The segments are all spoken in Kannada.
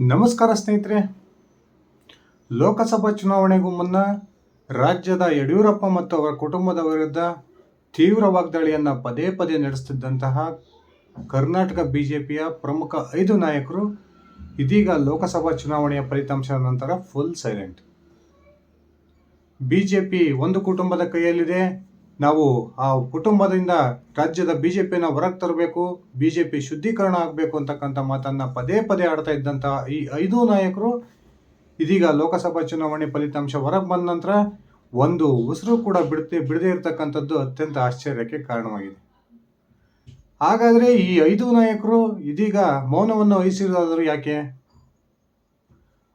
ನಮಸ್ಕಾರ ಸ್ನೇಹಿತರೆ. ಲೋಕಸಭಾ ಚುನಾವಣೆಗೂ ಮುನ್ನ ರಾಜ್ಯದ ಯಡಿಯೂರಪ್ಪ ಮತ್ತು ಅವರ ಕುಟುಂಬದ ವಿರುದ್ಧ ತೀವ್ರ ವಾಗ್ದಾಳಿಯನ್ನು ಪದೇ ಪದೇ ನಡೆಸುತ್ತಿದ್ದಂತಹ ಕರ್ನಾಟಕ ಬಿಜೆಪಿಯ ಪ್ರಮುಖ 5 ನಾಯಕರು ಇದೀಗ ಲೋಕಸಭಾ ಚುನಾವಣೆಯ ಫಲಿತಾಂಶದ ನಂತರ ಫುಲ್ ಸೈಲೆಂಟ್. ಬಿಜೆಪಿ ಒಂದು ಕುಟುಂಬದ ಕೈಯಲ್ಲಿದೆ, ನಾವು ಆ ಕುಟುಂಬದಿಂದ ರಾಜ್ಯದ ಬಿಜೆಪಿಯನ್ನು ಹೊರಗೆ ತರಬೇಕು, ಬಿಜೆಪಿ ಶುದ್ಧೀಕರಣ ಆಗಬೇಕು ಅಂತಕ್ಕಂಥ ಮಾತನ್ನ ಪದೇ ಪದೇ ಆಡ್ತಾ ಇದ್ದಂತಹ ಈ 5 ನಾಯಕರು ಇದೀಗ ಲೋಕಸಭಾ ಚುನಾವಣೆ ಫಲಿತಾಂಶ ಹೊರಗೆ ಬಂದ ನಂತರ ಒಂದು ಉಸಿರು ಕೂಡ ಬಿಡದೇ ಇರತಕ್ಕಂಥದ್ದು ಅತ್ಯಂತ ಆಶ್ಚರ್ಯಕ್ಕೆ ಕಾರಣವಾಗಿದೆ. ಹಾಗಾದ್ರೆ ಈ 5 ನಾಯಕರು ಇದೀಗ ಮೌನವನ್ನು ವಹಿಸಿರೋದಾದರೂ ಯಾಕೆ?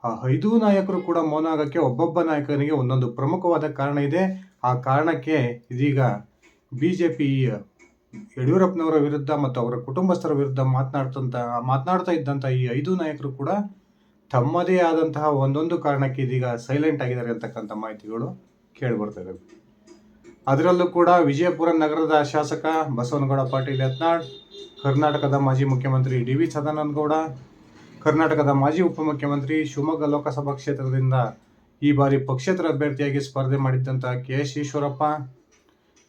ಆ 5 ನಾಯಕರು ಕೂಡ ಮೌನ ಆಗಕ್ಕೆ ಒಬ್ಬೊಬ್ಬ ನಾಯಕನಿಗೆ ಒಂದೊಂದು ಪ್ರಮುಖವಾದ ಕಾರಣ ಇದೆ. ಆ ಕಾರಣಕ್ಕೆ ಇದೀಗ ಬಿಜೆಪಿ ಯಡಿಯೂರಪ್ಪನವರ ವಿರುದ್ಧ ಮತ್ತು ಅವರ ಕುಟುಂಬಸ್ಥರ ವಿರುದ್ಧ ಮಾತನಾಡ್ತಾ ಇದ್ದಂಥ ಈ 5 ನಾಯಕರು ಕೂಡ ತಮ್ಮದೇ ಆದಂತಹ ಒಂದೊಂದು ಕಾರಣಕ್ಕೆ ಇದೀಗ ಸೈಲೆಂಟ್ ಆಗಿದ್ದಾರೆ ಅಂತಕ್ಕಂಥ ಮಾಹಿತಿಗಳು ಕೇಳಿಬರ್ತದೆ. ಅದರಲ್ಲೂ ಕೂಡ ವಿಜಯಪುರ ನಗರದ ಶಾಸಕ ಬಸವನಗೌಡ ಪಾಟೀಲ್ ಯತ್ನಾಳ್, ಕರ್ನಾಟಕದ ಮಾಜಿ ಮುಖ್ಯಮಂತ್ರಿ ಡಿ.ವಿ. ಸದಾನಂದಗೌಡ, ಕರ್ನಾಟಕದ ಮಾಜಿ ಉಪಮುಖ್ಯಮಂತ್ರಿ, ಶಿವಮೊಗ್ಗ ಲೋಕಸಭಾ ಕ್ಷೇತ್ರದಿಂದ ಈ ಬಾರಿ ಪಕ್ಷೇತರ ಅಭ್ಯರ್ಥಿಯಾಗಿ ಸ್ಪರ್ಧೆ ಮಾಡಿದ್ದಂಥ ಕೆ.ಎಸ್. ಈಶ್ವರಪ್ಪ,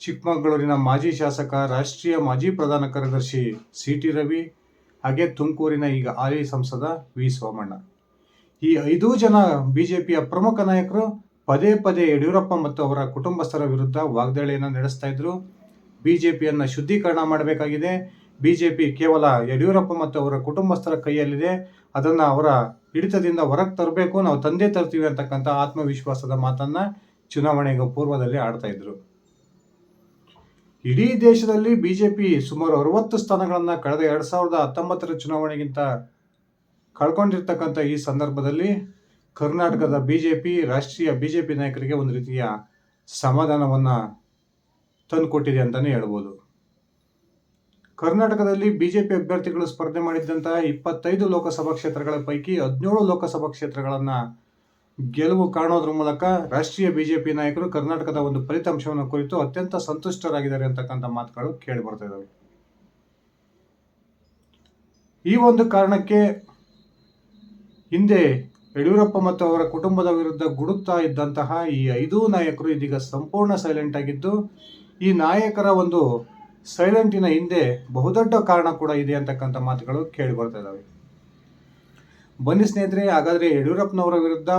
ಚಿಕ್ಕಮಗಳೂರಿನ ಮಾಜಿ ಶಾಸಕ, ರಾಷ್ಟ್ರೀಯ ಮಾಜಿ ಪ್ರಧಾನ ಕಾರ್ಯದರ್ಶಿ ಸಿ.ಟಿ. ರವಿ, ಹಾಗೆ ತುಮಕೂರಿನ ಈಗ ಹಾಲಿ ಸಂಸದ ವಿ. ಸೋಮಣ್ಣ, ಈ 5 ಜನ ಬಿಜೆಪಿಯ ಪ್ರಮುಖ ನಾಯಕರು ಪದೇ ಪದೇ ಯಡಿಯೂರಪ್ಪ ಮತ್ತು ಅವರ ಕುಟುಂಬಸ್ಥರ ವಿರುದ್ಧ ವಾಗ್ದಾಳಿಯನ್ನು ನಡೆಸ್ತಾ ಇದ್ರು. ಬಿಜೆಪಿಯನ್ನು ಶುದ್ಧೀಕರಣ ಮಾಡಬೇಕಾಗಿದೆ, ಬಿಜೆಪಿ ಕೇವಲ ಯಡಿಯೂರಪ್ಪ ಮತ್ತು ಅವರ ಕುಟುಂಬಸ್ಥರ ಕೈಯಲ್ಲಿದೆ, ಅದನ್ನು ಅವರ ಹಿಡಿತದಿಂದ ಹೊರಗೆ ತರಬೇಕು, ನಾವು ತಂದೆ ತರ್ತೀವಿ ಅಂತಕ್ಕಂಥ ಆತ್ಮವಿಶ್ವಾಸದ ಮಾತನ್ನ ಚುನಾವಣೆಗೆ ಪೂರ್ವದಲ್ಲಿ ಆಡ್ತಾ ಇದ್ರು. ಇಡೀ ದೇಶದಲ್ಲಿ ಬಿಜೆಪಿ ಸುಮಾರು 60 ಸ್ಥಾನಗಳನ್ನು ಕಳೆದ 2019ರ ಚುನಾವಣೆಗಿಂತ ಕಳ್ಕೊಂಡಿರ್ತಕ್ಕಂಥ ಈ ಸಂದರ್ಭದಲ್ಲಿ ಕರ್ನಾಟಕದ ಬಿಜೆಪಿ, ರಾಷ್ಟ್ರೀಯ ಬಿಜೆಪಿ ನಾಯಕರಿಗೆ ಒಂದು ರೀತಿಯ ಸಮಾಧಾನವನ್ನ ತಂದುಕೊಟ್ಟಿದೆ ಅಂತಾನೆ ಹೇಳ್ಬೋದು. ಕರ್ನಾಟಕದಲ್ಲಿ ಬಿಜೆಪಿ ಅಭ್ಯರ್ಥಿಗಳು ಸ್ಪರ್ಧೆ ಮಾಡಿದ್ದಂತಹ 25 ಲೋಕಸಭಾ ಕ್ಷೇತ್ರಗಳ ಪೈಕಿ 17 ಲೋಕಸಭಾ ಕ್ಷೇತ್ರಗಳನ್ನ ಗೆಲುವು ಕಾಣೋದ್ರ ಮೂಲಕ ರಾಷ್ಟ್ರೀಯ ಬಿಜೆಪಿ ನಾಯಕರು ಕರ್ನಾಟಕದ ಒಂದು ಫಲಿತಾಂಶವನ್ನು ಕುರಿತು ಅತ್ಯಂತ ಸಂತುಷ್ಟರಾಗಿದ್ದಾರೆ ಅಂತಕ್ಕಂಥ ಮಾತುಗಳು ಕೇಳಿ ಬರ್ತಾ ಇದ್ದಾವೆ. ಈ ಒಂದು ಕಾರಣಕ್ಕೆ ಹಿಂದೆ ಯಡಿಯೂರಪ್ಪ ಮತ್ತು ಅವರ ಕುಟುಂಬದ ವಿರುದ್ಧ ಗುಡುಕ್ತಾ ಇದ್ದಂತಹ ಈ 5 ನಾಯಕರು ಇದೀಗ ಸಂಪೂರ್ಣ ಸೈಲೆಂಟ್ ಆಗಿದ್ದು, ಈ ನಾಯಕರ ಒಂದು ಸೈಲೆಂಟಿನ ಹಿಂದೆ ಬಹುದೊಡ್ಡ ಕಾರಣ ಕೂಡ ಇದೆ ಅಂತಕ್ಕಂಥ ಮಾತುಗಳು ಕೇಳಿ ಬರ್ತಾ ಇದ್ದಾವೆ. ಬನ್ನಿ ಸ್ನೇಹಿತರೆ, ಹಾಗಾದ್ರೆ ಯಡಿಯೂರಪ್ಪನವರ ವಿರುದ್ಧ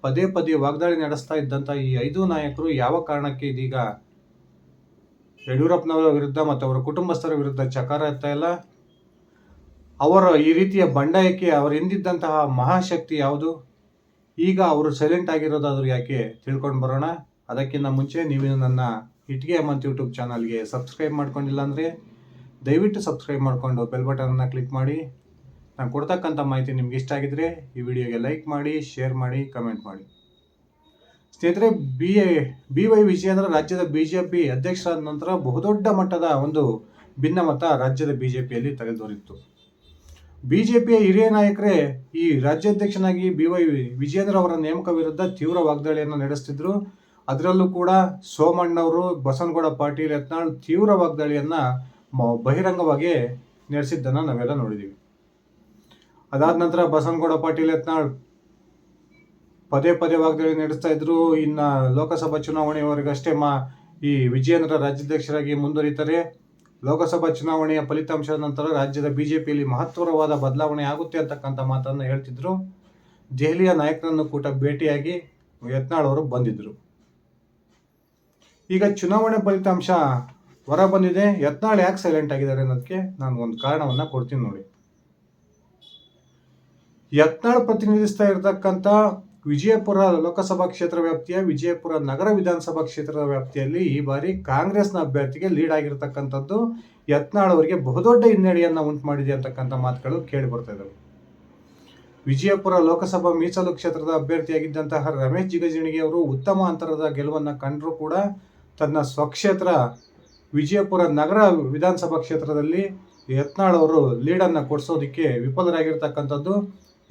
ಪದೇ ಪದೇ ವಾಗ್ದಾಳಿ ನಡೆಸ್ತಾ ಇದ್ದಂಥ ಈ 5 ನಾಯಕರು ಯಾವ ಕಾರಣಕ್ಕೆ ಇದೀಗ ಯಡಿಯೂರಪ್ಪನವರ ವಿರುದ್ಧ ಮತ್ತು ಅವರ ಕುಟುಂಬಸ್ಥರ ವಿರುದ್ಧ ಚಕಾರ ಎತ್ತಾ ಇಲ್ಲ? ಅವರ ಈ ರೀತಿಯ ಬಂಡಾಯಕ್ಕೆ ಅವರು ಎಂದಿದ್ದಂತಹ ಮಹಾಶಕ್ತಿ ಯಾವುದು? ಈಗ ಅವರು ಸೈಲೆಂಟ್ ಆಗಿರೋದಾದ್ರೂ ಯಾಕೆ ತಿಳ್ಕೊಂಡು ಬರೋಣ. ಅದಕ್ಕಿಂತ ಮುಂಚೆ ನೀವು ನನ್ನ ಇಟ್ಗೆ ಹೇಮಂತ್ ಯೂಟ್ಯೂಬ್ ಚಾನಲ್ಗೆ ಸಬ್ಸ್ಕ್ರೈಬ್ ಮಾಡ್ಕೊಂಡಿಲ್ಲ ಅಂದರೆ ದಯವಿಟ್ಟು ಸಬ್ಸ್ಕ್ರೈಬ್ ಮಾಡಿಕೊಂಡು ಬೆಲ್ ಬಟನನ್ನು ಕ್ಲಿಕ್ ಮಾಡಿ. ನಾನು ಕೊಡ್ತಕ್ಕಂಥ ಮಾಹಿತಿ ನಿಮ್ಗೆ ಇಷ್ಟ ಆಗಿದ್ರೆ ಈ ವಿಡಿಯೋಗೆ ಲೈಕ್ ಮಾಡಿ, ಶೇರ್ ಮಾಡಿ, ಕಮೆಂಟ್ ಮಾಡಿ. ಸ್ನೇಹಿತರೆ, ಬಿ.ವೈ. ವಿಜಯೇಂದ್ರ ರಾಜ್ಯದ ಬಿಜೆಪಿ ಅಧ್ಯಕ್ಷರಾದ ನಂತರ ಬಹುದೊಡ್ಡ ಮಟ್ಟದ ಒಂದು ಭಿನ್ನಮತ ರಾಜ್ಯದ ಬಿಜೆಪಿಯಲ್ಲಿ ತಲೆದೋರಿತ್ತು. ಬಿಜೆಪಿಯ ಹಿರಿಯ ನಾಯಕರೇ ಈ ರಾಜ್ಯಾಧ್ಯಕ್ಷನಾಗಿ ಬಿ.ವೈ. ವಿಜಯೇಂದ್ರ ಅವರ ನೇಮಕ ವಿರುದ್ಧ ತೀವ್ರ ವಾಗ್ದಾಳಿಯನ್ನು ನಡೆಸ್ತಿದ್ರು. ಅದರಲ್ಲೂ ಕೂಡ ಸೋಮಣ್ಣವರು, ಬಸವನಗೌಡ ಪಾಟೀಲ್ ಯತ್ನಾಳ್ ತೀವ್ರ ವಾಗ್ದಾಳಿಯನ್ನು ಬಹಿರಂಗವಾಗಿ ನಡೆಸಿದ್ದನ್ನು ನಾವೆಲ್ಲ ನೋಡಿದ್ದೀವಿ. ಅದಾದ ನಂತರ ಬಸವನಗೌಡ ಪಾಟೀಲ್ ಯತ್ನಾಳ್ ಪದೇ ಪದೇ ವಾಗ್ದಾಳಿ ನಡೆಸ್ತಾ ಇದ್ರು. ಇನ್ನು ಲೋಕಸಭಾ ಚುನಾವಣೆಯವರೆಗಷ್ಟೇ ಈ ವಿಜಯೇಂದ್ರ ರಾಜ್ಯಾಧ್ಯಕ್ಷರಾಗಿ ಮುಂದುವರಿತಾರೆ. ಲೋಕಸಭಾ ಚುನಾವಣೆಯ ಫಲಿತಾಂಶದ ನಂತರ ರಾಜ್ಯದ ಬಿಜೆಪಿಯಲ್ಲಿ ಮಹತ್ತರವಾದ ಬದಲಾವಣೆ ಆಗುತ್ತೆ ಅಂತಕ್ಕಂಥ ಮಾತನ್ನು ಹೇಳ್ತಿದ್ರು. ದೆಹಲಿಯ ನಾಯಕರನ್ನು ಕೂಡ ಭೇಟಿಯಾಗಿ ಯತ್ನಾಳ್ ಅವರು ಬಂದಿದ್ರು. ಈಗ ಚುನಾವಣೆ ಫಲಿತಾಂಶ ಹೊರ ಬಂದಿದೆ. ಯತ್ನಾಳ್ ಯಾಕೆ ಸೈಲೆಂಟ್ ಆಗಿದ್ದಾರೆ ಅನ್ನೋದಕ್ಕೆ ನಾನು ಒಂದು ಕಾರಣವನ್ನ ಕೊಡ್ತೀನಿ ನೋಡಿ. ಯತ್ನಾಳ್ ಪ್ರತಿನಿಧಿಸ್ತಾ ಇರತಕ್ಕಂಥ ವಿಜಯಪುರ ಲೋಕಸಭಾ ಕ್ಷೇತ್ರ ವ್ಯಾಪ್ತಿಯ ವಿಜಯಪುರ ನಗರ ವಿಧಾನಸಭಾ ಕ್ಷೇತ್ರದ ವ್ಯಾಪ್ತಿಯಲ್ಲಿ ಈ ಬಾರಿ ಕಾಂಗ್ರೆಸ್ನ ಅಭ್ಯರ್ಥಿಗೆ ಲೀಡ್ ಆಗಿರತಕ್ಕಂಥದ್ದು ಯತ್ನಾಳ್ ಅವರಿಗೆ ಬಹುದೊಡ್ಡ ಹಿನ್ನಡೆಯನ್ನು ಉಂಟು ಮಾಡಿದೆ ಅಂತಕ್ಕಂಥ ಮಾತುಗಳು ಕೇಳಿ ಬರ್ತಾ ಇದ್ದಾವೆ. ವಿಜಯಪುರ ಲೋಕಸಭಾ ಮೀಸಲು ಕ್ಷೇತ್ರದ ಅಭ್ಯರ್ಥಿಯಾಗಿದ್ದಂತಹ ರಮೇಶ್ ಜಿಗಜಿಣಗಿ ಅವರು ಉತ್ತಮ ಅಂತರದ ಗೆಲುವನ್ನು ಕಂಡರೂ ಕೂಡ ತನ್ನ ಸ್ವಕ್ಷೇತ್ರ ವಿಜಯಪುರ ನಗರ ವಿಧಾನಸಭಾ ಕ್ಷೇತ್ರದಲ್ಲಿ ಯತ್ನಾಳ್ ಅವರು ಲೀಡನ್ನು ಕೊಡಿಸೋದಕ್ಕೆ ವಿಫಲರಾಗಿರ್ತಕ್ಕಂಥದ್ದು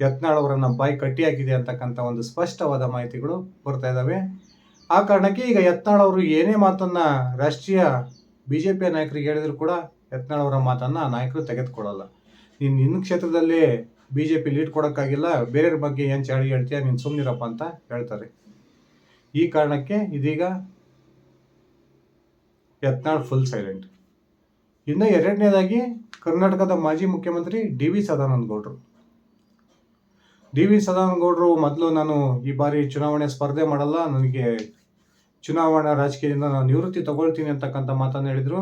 ಯತ್ನಾಳ್ ಅವರನ್ನ ಬಾಯಿ ಕಟ್ಟಿಯಾಗಿದೆ ಅಂತಕ್ಕಂಥ ಒಂದು ಸ್ಪಷ್ಟವಾದ ಮಾಹಿತಿಗಳು ಬರ್ತಾ ಇದ್ದಾವೆ. ಆ ಕಾರಣಕ್ಕೆ ಈಗ ಯತ್ನಾಳ್ ಅವರು ಏನೇ ಮಾತನ್ನ ರಾಷ್ಟ್ರೀಯ ಬಿಜೆಪಿಯ ನಾಯಕರಿಗೆ ಹೇಳಿದ್ರು ಕೂಡ ಯತ್ನಾಳ್ ಅವರ ಮಾತನ್ನ ನಾಯಕರು ತೆಗೆದುಕೊಳ್ಳಲ್ಲ. ನಿನ್ನ ಕ್ಷೇತ್ರದಲ್ಲಿ BJP ಲೀಡ್ ಕೊಡೋಕ್ಕಾಗಿಲ್ಲ, ಬೇರೆಯವ್ರ ಬಗ್ಗೆ ಏನು ಚಾಳಿ ಹೇಳ್ತೀಯ, ನೀನು ಸುಮ್ಮನಿರಪ್ಪ ಅಂತ ಹೇಳ್ತಾರೆ. ಈ ಕಾರಣಕ್ಕೆ ಇದೀಗ ಯತ್ನಾಳ್ ಫುಲ್ ಸೈಲೆಂಟ್. ಇನ್ನು ಎರಡನೇದಾಗಿ ಕರ್ನಾಟಕದ ಮಾಜಿ ಮುಖ್ಯಮಂತ್ರಿ ಡಿ ವಿ ಸದಾನಂದ ಗೌಡರು ಮೊದಲು ನಾನು ಈ ಬಾರಿ ಚುನಾವಣೆ ಸ್ಪರ್ಧೆ ಮಾಡಲ್ಲ, ನನಗೆ ಚುನಾವಣಾ ರಾಜಕೀಯದಿಂದ ನಾನು ನಿವೃತ್ತಿ ತಗೊಳ್ತೀನಿ ಅಂತಕ್ಕಂಥ ಮಾತನ್ನು ಹೇಳಿದರು.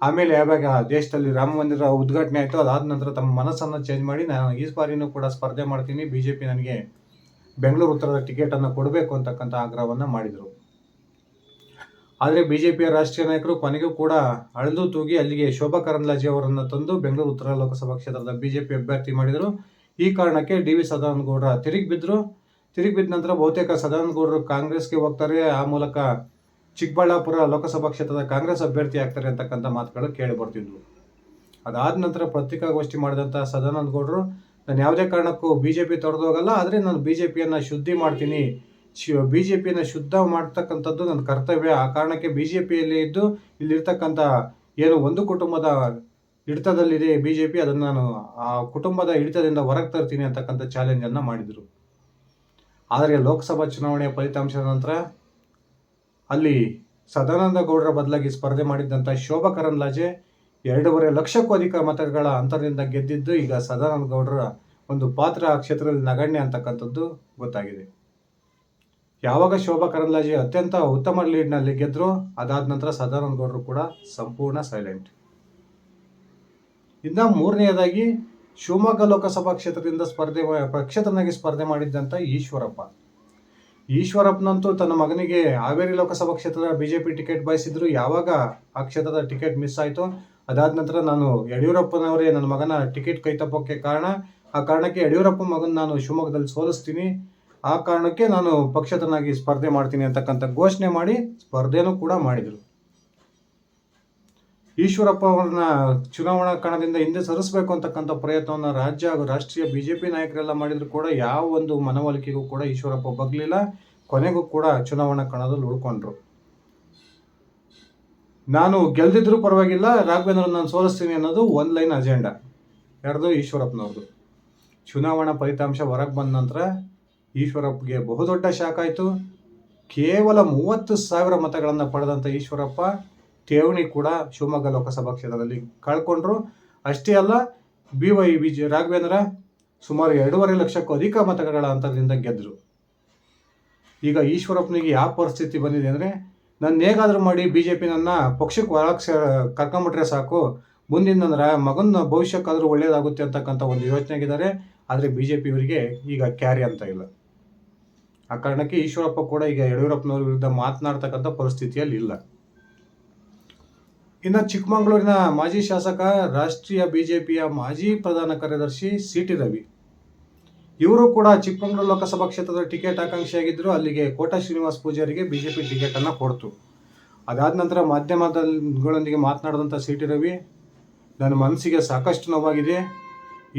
ಆಮೇಲೆ ಯಾವಾಗ ದೇಶದಲ್ಲಿ ರಾಮ ಮಂದಿರ ಉದ್ಘಾಟನೆ ಆಯಿತು, ಅದಾದ ನಂತರ ತಮ್ಮ ಮನಸ್ಸನ್ನು ಚೇಂಜ್ ಮಾಡಿ ನಾನು ಈ ಬಾರಿನೂ ಕೂಡ ಸ್ಪರ್ಧೆ ಮಾಡ್ತೀನಿ, BJP ನನಗೆ ಬೆಂಗಳೂರು ಉತ್ತರದ ಟಿಕೆಟನ್ನು ಕೊಡಬೇಕು ಅಂತಕ್ಕಂಥ ಆಗ್ರಹವನ್ನು ಮಾಡಿದರು. ಆದರೆ BJPಯ ರಾಷ್ಟ್ರೀಯ ನಾಯಕರು ಕೊನೆಗೂ ಕೂಡ ಅಳೆದು ತೂಗಿ ಅಲ್ಲಿಗೆ ಶೋಭಾ ಕರಂದ್ಲಾಜೆ ಅವರನ್ನು ತಂದು ಬೆಂಗಳೂರು ಉತ್ತರ ಲೋಕಸಭಾ ಕ್ಷೇತ್ರದ BJP ಅಭ್ಯರ್ಥಿ ಮಾಡಿದರು. ಈ ಕಾರಣಕ್ಕೆ ಡಿ ವಿ ಸದಾನಂದ ಗೌಡ ತಿರುಗಿ ಬಿದ್ದ ನಂತರ ಬಹುತೇಕ ಸದಾನಂದ ಗೌಡರು ಕಾಂಗ್ರೆಸ್ಗೆ ಹೋಗ್ತಾರೆ. ಆ ಮೂಲಕ ಚಿಕ್ಕಬಳ್ಳಾಪುರ ಲೋಕಸಭಾ ಕ್ಷೇತ್ರದ ಕಾಂಗ್ರೆಸ್ ಅಭ್ಯರ್ಥಿ ಆಗ್ತಾರೆ ಅಂತಕ್ಕಂಥ ಮಾತುಗಳು ಕೇಳಿ ಬರ್ತಿದ್ವು. ಅದಾದ ನಂತರ ಪತ್ರಿಕಾಗೋಷ್ಠಿ ಮಾಡಿದಂಥ ಸದಾನಂದ ಗೌಡರು, ನಾನು ಯಾವುದೇ ಕಾರಣಕ್ಕೂ BJP ತೊರೆದು ಹೋಗಲ್ಲ, ಆದರೆ ನಾನು BJPಯನ್ನು ಶುದ್ಧಿ ಮಾಡ್ತೀನಿ, BJPಯನ್ನು ಶುದ್ಧ ಮಾಡ್ತಕ್ಕಂಥದ್ದು ನನ್ನ ಕರ್ತವ್ಯ. ಆ ಕಾರಣಕ್ಕೆ BJPಯಲ್ಲಿ ಇದ್ದು ಇಲ್ಲಿರ್ತಕ್ಕಂಥ ಏನು ಒಂದು ಕುಟುಂಬದ ಹಿಡಿತದಲ್ಲಿದೆ BJP, ಅದನ್ನು ನಾನು ಆ ಕುಟುಂಬದ ಹಿಡಿತದಿಂದ ಹೊರಗೆ ತರ್ತೀನಿ ಅಂತಕ್ಕಂಥ ಚಾಲೆಂಜನ್ನು ಮಾಡಿದರು. ಆದರೆ ಲೋಕಸಭಾ ಚುನಾವಣೆಯ ಫಲಿತಾಂಶದ ನಂತರ ಅಲ್ಲಿ ಸದಾನಂದ ಗೌಡರ ಬದಲಾಗಿ ಸ್ಪರ್ಧೆ ಮಾಡಿದ್ದಂಥ ಶೋಭಾ ಕರಂದ್ಲಾಜೆ 2.5 ಲಕ್ಷಕ್ಕೂ ಅಧಿಕ ಮತಗಳ ಅಂತರದಿಂದ ಗೆದ್ದಿದ್ದು ಈಗ ಸದಾನಂದ ಗೌಡರ ಒಂದು ಪಾತ್ರ ಆ ಕ್ಷೇತ್ರದಲ್ಲಿ ನಗಣ್ಯ ಅಂತಕ್ಕಂಥದ್ದು ಗೊತ್ತಾಗಿದೆ. ಯಾವಾಗ ಶೋಭಾ ಕರಂದ್ಲಾಜೆ ಅತ್ಯಂತ ಉತ್ತಮ ಲೀಡ್ನಲ್ಲಿ ಗೆದ್ದರು, ಅದಾದ ನಂತರ ಸದಾನಂದ ಗೌಡರು ಕೂಡ ಸಂಪೂರ್ಣ ಸೈಲೆಂಟ್. ಇನ್ನು ಮೂರನೆಯದಾಗಿ ಶಿವಮೊಗ್ಗ ಲೋಕಸಭಾ ಕ್ಷೇತ್ರದಿಂದ ಪಕ್ಷೇತರನಾಗಿ ಸ್ಪರ್ಧೆ ಮಾಡಿದ್ದಂಥ ಈಶ್ವರಪ್ಪನಂತೂ ತನ್ನ ಮಗನಿಗೆ ಹಾವೇರಿ ಲೋಕಸಭಾ ಕ್ಷೇತ್ರದ BJP ಟಿಕೆಟ್ ಬಯಸಿದ್ರು. ಯಾವಾಗ ಆ ಕ್ಷೇತ್ರದ ಟಿಕೆಟ್ ಮಿಸ್ ಆಯಿತು, ಅದಾದ ನಂತರ ನಾನು ಯಡಿಯೂರಪ್ಪನವರೇ ನನ್ನ ಮಗನ ಟಿಕೆಟ್ ಕೈ ತಪ್ಪೋಕ್ಕೆ ಕಾರಣ, ಆ ಕಾರಣಕ್ಕೆ ಯಡಿಯೂರಪ್ಪ ಮಗನ ನಾನು ಶಿವಮೊಗ್ಗದಲ್ಲಿ ಸೋಲಿಸ್ತೀನಿ, ಆ ಕಾರಣಕ್ಕೆ ನಾನು ಪಕ್ಷೇತರನಾಗಿ ಸ್ಪರ್ಧೆ ಮಾಡ್ತೀನಿ ಅಂತಕ್ಕಂಥ ಘೋಷಣೆ ಮಾಡಿ ಸ್ಪರ್ಧೆನೂ ಕೂಡ ಮಾಡಿದರು. ಈಶ್ವರಪ್ಪ ಅವರನ್ನ ಚುನಾವಣಾ ಕಣದಿಂದ ಹಿಂದೆ ಸರಿಸಬೇಕು ಅಂತಕ್ಕಂಥ ಪ್ರಯತ್ನವನ್ನು ರಾಜ್ಯ ಹಾಗೂ ರಾಷ್ಟ್ರೀಯ BJP ನಾಯಕರೆಲ್ಲ ಮಾಡಿದ್ರು ಕೂಡ ಯಾವ ಒಂದು ಮನವೊಲಿಕೆಗೂ ಕೂಡ ಈಶ್ವರಪ್ಪ ಬಗ್ಲಿಲ್ಲ. ಕೊನೆಗೂ ಕೂಡ ಚುನಾವಣಾ ಕಣದಲ್ಲಿ ಉಳ್ಕೊಂಡ್ರು. ನಾನು ಗೆಲ್ದಿದ್ರೂ ಪರವಾಗಿಲ್ಲ, ರಾಘವೇಂದ್ರನ್ನ ನಾನು ಸೋಲಿಸ್ತೀನಿ ಅನ್ನೋದು ಒಂದು ಲೈನ್ ಅಜೆಂಡಾ ಯಾರ್ದು, ಈಶ್ವರಪ್ಪನವ್ರದ್ದು. ಚುನಾವಣಾ ಫಲಿತಾಂಶ ಹೊರಗೆ ಬಂದ ನಂತರ ಈಶ್ವರಪ್ಪಗೆ ಬಹುದೊಡ್ಡ ಶಾಕ್ ಆಯಿತು. ಕೇವಲ 30,000 ಮತಗಳನ್ನು ಪಡೆದಂಥ ಈಶ್ವರಪ್ಪ ಠೇವಣಿ ಕೂಡ ಶಿವಮೊಗ್ಗ ಲೋಕಸಭಾ ಕ್ಷೇತ್ರದಲ್ಲಿ ಕಳ್ಕೊಂಡ್ರು. ಅಷ್ಟೇ ಅಲ್ಲ, ರಾಘವೇಂದ್ರ ಸುಮಾರು 2.5 ಲಕ್ಷಕ್ಕೂ ಅಧಿಕ ಮತಗಳ ಅಂತರದಿಂದ ಗೆದ್ದರು. ಈಗ ಈಶ್ವರಪ್ಪನಿಗೆ ಯಾವ ಪರಿಸ್ಥಿತಿ ಬಂದಿದೆ ಅಂದರೆ, ನನ್ನ ಹೇಗಾದರೂ ಮಾಡಿ BJP ನನ್ನ ಪಕ್ಷಕ್ಕೆ ಹೊರಗೆ ಕರ್ಕೊಂಬಿಟ್ರೆ ಸಾಕು, ಮುಂದಿನ ನನ್ನ ಮಗನ ಭವಿಷ್ಯಕ್ಕಾದರೂ ಒಳ್ಳೆಯದಾಗುತ್ತೆ ಅಂತಕ್ಕಂಥ ಒಂದು ಯೋಚನೆಗಿದ್ದಾರೆ. ಆದರೆ BJP ಇವರಿಗೆ ಈಗ ಕ್ಯಾರಿ ಅಂತ ಇಲ್ಲ. ಆ ಕಾರಣಕ್ಕೆ ಈಶ್ವರಪ್ಪ ಕೂಡ ಈಗ ಯಡಿಯೂರಪ್ಪನವ್ರ ವಿರುದ್ಧ ಮಾತನಾಡ್ತಕ್ಕಂಥ ಪರಿಸ್ಥಿತಿಯಲ್ಲಿ ಇಲ್ಲ. ಇನ್ನು ಚಿಕ್ಕಮಗಳೂರಿನ ಮಾಜಿ ಶಾಸಕ, ರಾಷ್ಟ್ರೀಯ BJPಯ ಮಾಜಿ ಪ್ರಧಾನ ಕಾರ್ಯದರ್ಶಿ CT ರವಿ, ಇವರು ಕೂಡ ಚಿಕ್ಕಮಗಳೂರು ಲೋಕಸಭಾ ಕ್ಷೇತ್ರದ ಟಿಕೆಟ್ ಆಕಾಂಕ್ಷಿಯಾಗಿದ್ದರು. ಅಲ್ಲಿಗೆ ಕೋಟಾ ಶ್ರೀನಿವಾಸ ಪೂಜಾರಿಗೆ BJP ಟಿಕೆಟನ್ನು ಕೊಡ್ತು. ಅದಾದ ನಂತರ ಮಾಧ್ಯಮಗಳೊಂದಿಗೆ ಮಾತನಾಡಿದಂಥ CT ರವಿ, ನನ್ನ ಮನಸ್ಸಿಗೆ ಸಾಕಷ್ಟು ನೋವಾಗಿದೆ,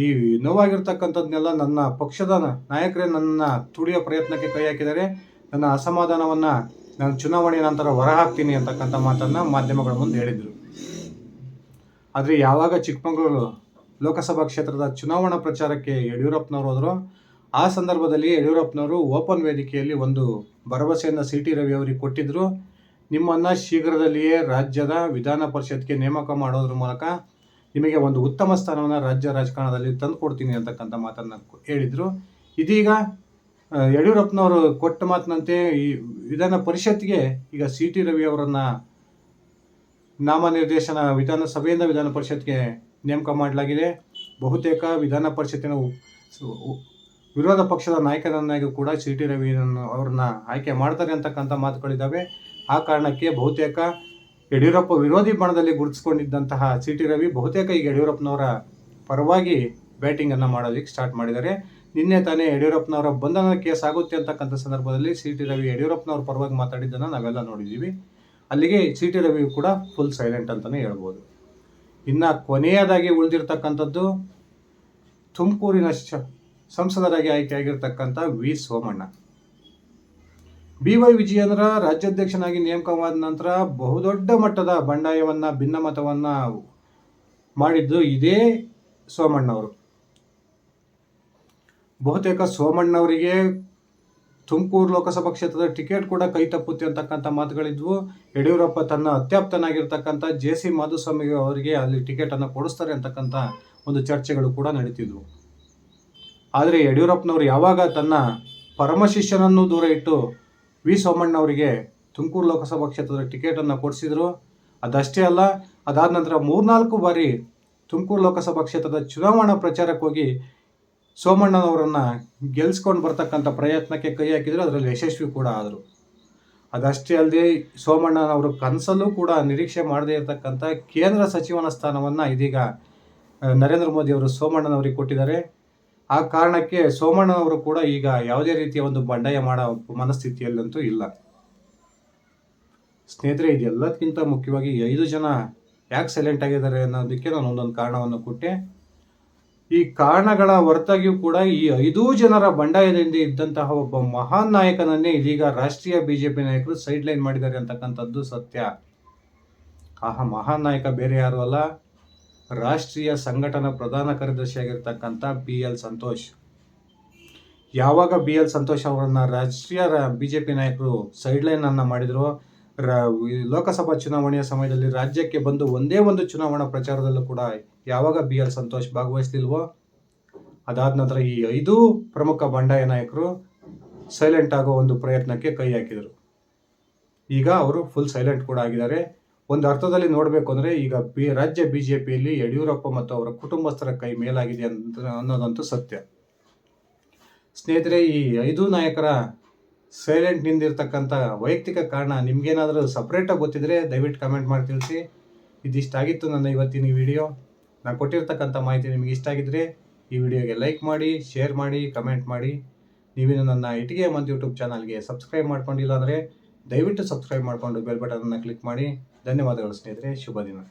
ಈ ನೋವಾಗಿರ್ತಕ್ಕಂಥದ್ದನ್ನೆಲ್ಲ ನನ್ನ ಪಕ್ಷದ ನಾಯಕರೇ ನನ್ನ ತುಡಿಯೋ ಪ್ರಯತ್ನಕ್ಕೆ ಕೈ ಹಾಕಿದ್ದಾರೆ, ನನ್ನ ಅಸಮಾಧಾನವನ್ನು ನಾನು ಚುನಾವಣೆ ನಂತರ ಹೊರಹಾಕ್ತೀನಿ ಅಂತಕ್ಕಂಥ ಮಾತನ್ನು ಮಾಧ್ಯಮಗಳ ಮುಂದೆ ಹೇಳಿದರು. ಆದರೆ ಯಾವಾಗ ಚಿಕ್ಕಮಗಳೂರು ಲೋಕಸಭಾ ಕ್ಷೇತ್ರದ ಚುನಾವಣಾ ಪ್ರಚಾರಕ್ಕೆ ಯಡಿಯೂರಪ್ಪನವರು ಹೋದರು, ಆ ಸಂದರ್ಭದಲ್ಲಿ ಯಡಿಯೂರಪ್ಪನವರು ಓಪನ್ ವೇದಿಕೆಯಲ್ಲಿ ಒಂದು ಭರವಸೆಯನ್ನು CT ರವಿ ಅವರಿಗೆ ಕೊಟ್ಟಿದ್ದರು. ನಿಮ್ಮನ್ನು ಶೀಘ್ರದಲ್ಲಿಯೇ ರಾಜ್ಯದ ವಿಧಾನ ಪರಿಷತ್ಗೆ ನೇಮಕ ಮಾಡೋದ್ರ ಮೂಲಕ ನಿಮಗೆ ಒಂದು ಉತ್ತಮ ಸ್ಥಾನವನ್ನು ರಾಜ್ಯ ರಾಜಕಾರಣದಲ್ಲಿ ತಂದು ಕೊಡ್ತೀನಿ ಅಂತಕ್ಕಂಥ ಮಾತನ್ನು ಹೇಳಿದರು. ಇದೀಗ ಯಡಿಯೂರಪ್ಪನವರು ಕೊಟ್ಟ ಮಾತಿನಂತೆ ಈ ವಿಧಾನ ಪರಿಷತ್ಗೆ ಈಗ CT ರವಿ ಅವರನ್ನು ನಾಮನಿರ್ದೇಶನ ವಿಧಾನಸಭೆಯಿಂದ ವಿಧಾನ ಪರಿಷತ್ಗೆ ನೇಮಕ ಮಾಡಲಾಗಿದೆ. ಬಹುತೇಕ ವಿಧಾನ ಪರಿಷತ್ತಿನ ವಿರೋಧ ಪಕ್ಷದ ನಾಯಕನನ್ನಾಗಿ ಕೂಡ CT ರವಿ ಅವ್ರನ್ನ ಆಯ್ಕೆ ಮಾಡ್ತಾರೆ ಅಂತಕ್ಕಂಥ ಮಾತುಗಳಿದ್ದಾವೆ. ಆ ಕಾರಣಕ್ಕೆ ಬಹುತೇಕ ಯಡಿಯೂರಪ್ಪ ವಿರೋಧಿ ಬಣದಲ್ಲಿ ಗುರುತಿಸ್ಕೊಂಡಿದ್ದಂತಹ CT ರವಿ ಬಹುತೇಕ ಈಗ ಯಡಿಯೂರಪ್ಪನವರ ಪರವಾಗಿ ಬ್ಯಾಟಿಂಗನ್ನು ಮಾಡೋದಕ್ಕೆ ಸ್ಟಾರ್ಟ್ ಮಾಡಿದ್ದಾರೆ. ನಿನ್ನೆ ತಾನೇ ಯಡಿಯೂರಪ್ಪನವರ ಬಂಧನ ಕೇಸ್ ಆಗುತ್ತೆ ಅಂತಕ್ಕಂಥ ಸಂದರ್ಭದಲ್ಲಿ CT ರವಿ ಯಡಿಯೂರಪ್ಪನವ್ರ ಪರವಾಗಿ ಮಾತಾಡಿದ್ದನ್ನು ನಾವೆಲ್ಲ ನೋಡಿದ್ದೀವಿ. ಅಲ್ಲಿಗೆ CT ರವಿ ಕೂಡ ಫುಲ್ ಸೈಲೆಂಟ್ ಅಂತಲೇ ಹೇಳ್ಬೋದು. ಇನ್ನು ಕೊನೆಯದಾಗಿ ಉಳಿದಿರ್ತಕ್ಕಂಥದ್ದು ತುಮಕೂರಿನ ಸಂಸದರಾಗಿ ಆಯ್ಕೆಯಾಗಿರ್ತಕ್ಕಂಥ ವಿ ಸೋಮಣ್ಣ. BY ವಿಜಯೇಂದ್ರ ರಾಜ್ಯಾಧ್ಯಕ್ಷನಾಗಿ ನೇಮಕವಾದ ನಂತರ ಬಹುದೊಡ್ಡ ಮಟ್ಟದ ಬಂಡಾಯವನ್ನು, ಭಿನ್ನಮತವನ್ನು ಮಾಡಿದ್ದು ಇದೇ ಸೋಮಣ್ಣವರು. ಬಹುತೇಕ ಸೋಮಣ್ಣವರಿಗೆ ತುಮಕೂರು ಲೋಕಸಭಾ ಕ್ಷೇತ್ರದ ಟಿಕೆಟ್ ಕೂಡ ಕೈ ತಪ್ಪುತ್ತೆ ಅಂತಕ್ಕಂಥ ಮಾತುಗಳಿದ್ವು. ಯಡಿಯೂರಪ್ಪ ತನ್ನ ಅತ್ಯಾಪ್ತನಾಗಿರ್ತಕ್ಕಂಥ JC ಮಾಧುಸ್ವಾಮಿ ಅವರಿಗೆ ಅಲ್ಲಿ ಟಿಕೆಟನ್ನು ಕೊಡಿಸ್ತಾರೆ ಅಂತಕ್ಕಂಥ ಒಂದು ಚರ್ಚೆಗಳು ಕೂಡ ನಡೀತಿದ್ವು. ಆದರೆ ಯಡಿಯೂರಪ್ಪನವರು ಯಾವಾಗ ತನ್ನ ಪರಮ ಶಿಷ್ಯನನ್ನು ದೂರ ಇಟ್ಟು ವಿ ಸೋಮಣ್ಣವರಿಗೆ ತುಮಕೂರು ಲೋಕಸಭಾ ಕ್ಷೇತ್ರದ ಟಿಕೆಟನ್ನು ಕೊಡಿಸಿದ್ರು. ಅದಷ್ಟೇ ಅಲ್ಲ, ಅದಾದ ನಂತರ 3-4 ಬಾರಿ ತುಮಕೂರು ಲೋಕಸಭಾ ಕ್ಷೇತ್ರದ ಚುನಾವಣಾ ಪ್ರಚಾರಕ್ಕೆ ಹೋಗಿ ಸೋಮಣ್ಣನವರನ್ನು ಗೆಲ್ಸ್ಕೊಂಡು ಬರ್ತಕ್ಕಂಥ ಪ್ರಯತ್ನಕ್ಕೆ ಕೈ ಹಾಕಿದ್ರು. ಅದರಲ್ಲಿ ಯಶಸ್ವಿ ಕೂಡ ಆದರು. ಅದಷ್ಟೇ ಅಲ್ಲದೆ ಸೋಮಣ್ಣನವರು ಕನಸಲ್ಲೂ ಕೂಡ ನಿರೀಕ್ಷೆ ಮಾಡದೇ ಇರತಕ್ಕಂಥ ಕೇಂದ್ರ ಸಚಿವನ ಸ್ಥಾನವನ್ನು ಇದೀಗ ನರೇಂದ್ರ ಮೋದಿ ಅವರು ಸೋಮಣ್ಣನವರಿಗೆ ಕೊಟ್ಟಿದ್ದಾರೆ. ಆ ಕಾರಣಕ್ಕೆ ಸೋಮಣ್ಣನವರು ಕೂಡ ಈಗ ಯಾವುದೇ ರೀತಿಯ ಒಂದು ಬಂಡಾಯ ಮಾಡೋ ಮನಸ್ಥಿತಿಯಲ್ಲಂತೂ ಇಲ್ಲ. ಸ್ನೇಹಿತರೆ, ಇದೆಲ್ಲದಕ್ಕಿಂತ ಮುಖ್ಯವಾಗಿ 5 ಜನ ಯಾಕೆ ಸೈಲೆಂಟ್ ಆಗಿದ್ದಾರೆ ಅನ್ನೋದಕ್ಕೆ ನಾನು ಒಂದೊಂದು ಕಾರಣವನ್ನು ಕೊಟ್ಟೆ. ಈ ಕಾರಣಗಳ ಹೊರತಾಗಿಯೂ ಕೂಡ ಈ 5 ಜನರ ಬಂಡಾಯದಿಂದ ಇದ್ದಂತಹ ಒಬ್ಬ ಮಹಾನ್ ನಾಯಕನನ್ನೇ ಇದೀಗ ರಾಷ್ಟ್ರೀಯ BJP ನಾಯಕರು ಸೈಡ್ ಲೈನ್ ಮಾಡಿದ್ದಾರೆ ಅಂತಕ್ಕಂಥದ್ದು ಸತ್ಯ. ಆ ಮಹಾನ್ ನಾಯಕ ಬೇರೆ ಯಾರು ಅಲ್ಲ, ರಾಷ್ಟ್ರೀಯ ಸಂಘಟನಾ ಪ್ರಧಾನ ಕಾರ್ಯದರ್ಶಿಯಾಗಿರ್ತಕ್ಕಂಥ BL ಸಂತೋಷ್. ಯಾವಾಗ BL ಸಂತೋಷ್ ಅವರನ್ನ ರಾಷ್ಟ್ರೀಯ BJP ನಾಯಕರು ಸೈಡ್ ಲೈನ್ ಅನ್ನ ಮಾಡಿದ್ರು, ಲೋಕಸಭಾ ಚುನಾವಣೆಯ ಸಮಯದಲ್ಲಿ ರಾಜ್ಯಕ್ಕೆ ಬಂದು ಒಂದೇ ಒಂದು ಚುನಾವಣಾ ಪ್ರಚಾರದಲ್ಲೂ ಕೂಡ ಯಾವಾಗ BL ಸಂತೋಷ್ ಭಾಗವಹಿಸಲಿಲ್ವೋ, ಅದಾದ ನಂತರ ಈ 5 ಪ್ರಮುಖ ಬಂಡಾಯ ನಾಯಕರು ಸೈಲೆಂಟ್ ಆಗೋ ಒಂದು ಪ್ರಯತ್ನಕ್ಕೆ ಕೈ ಹಾಕಿದರು. ಈಗ ಅವರು ಫುಲ್ ಸೈಲೆಂಟ್ ಕೂಡ ಆಗಿದ್ದಾರೆ. ಒಂದು ಅರ್ಥದಲ್ಲಿ ನೋಡಬೇಕು ಅಂದರೆ ಈಗ ರಾಜ್ಯ BJPಯಲ್ಲಿ ಯಡಿಯೂರಪ್ಪ ಮತ್ತು ಅವರ ಕುಟುಂಬಸ್ಥರ ಕೈ ಮೇಲಾಗಿದೆ ಅನ್ನೋದಂತೂ ಸತ್ಯ. ಸ್ನೇಹಿತರೆ, ಈ 5 ನಾಯಕರ ಸೈಲೆಂಟ್ ನಿಂದಿರ್ತಕ್ಕಂಥ ವೈಯಕ್ತಿಕ ಕಾರಣ ನಿಮ್ಗೇನಾದರೂ ಸಪ್ರೇಟಾಗಿ ಗೊತ್ತಿದ್ರೆ ದಯವಿಟ್ಟು ಕಮೆಂಟ್ ಮಾಡಿ ತಿಳಿಸಿ. ಇದಿಷ್ಟಾಗಿತ್ತು ನನ್ನ ಇವತ್ತಿನ ಈ ವಿಡಿಯೋ. ನಾನು ಕೊಟ್ಟಿರ್ತಕ್ಕಂಥ ಮಾಹಿತಿ ನಿಮಗೆ ಇಷ್ಟ ಆಗಿದ್ರೆ ಈ ವಿಡಿಯೋಗೆ ಲೈಕ್ ಮಾಡಿ, ಶೇರ್ ಮಾಡಿ, ಕಮೆಂಟ್ ಮಾಡಿ. ನೀವೇನು ನನ್ನ ಇಟಿಗೆ ಮಂತ್ ಯೂಟ್ಯೂಬ್ ಚಾನಲ್ಗೆ ಸಬ್ಸ್ಕ್ರೈಬ್ ಮಾಡ್ಕೊಂಡಿಲ್ಲ ಅಂದರೆ ದಯವಿಟ್ಟು ಸಬ್ಸ್ಕ್ರೈಬ್ ಮಾಡಿಕೊಂಡು ಬೆಲ್ ಬಟನನ್ನು ಕ್ಲಿಕ್ ಮಾಡಿ. ಧನ್ಯವಾದಗಳು ಸ್ನೇಹಿತರೆ, ಶುಭ ದಿನ.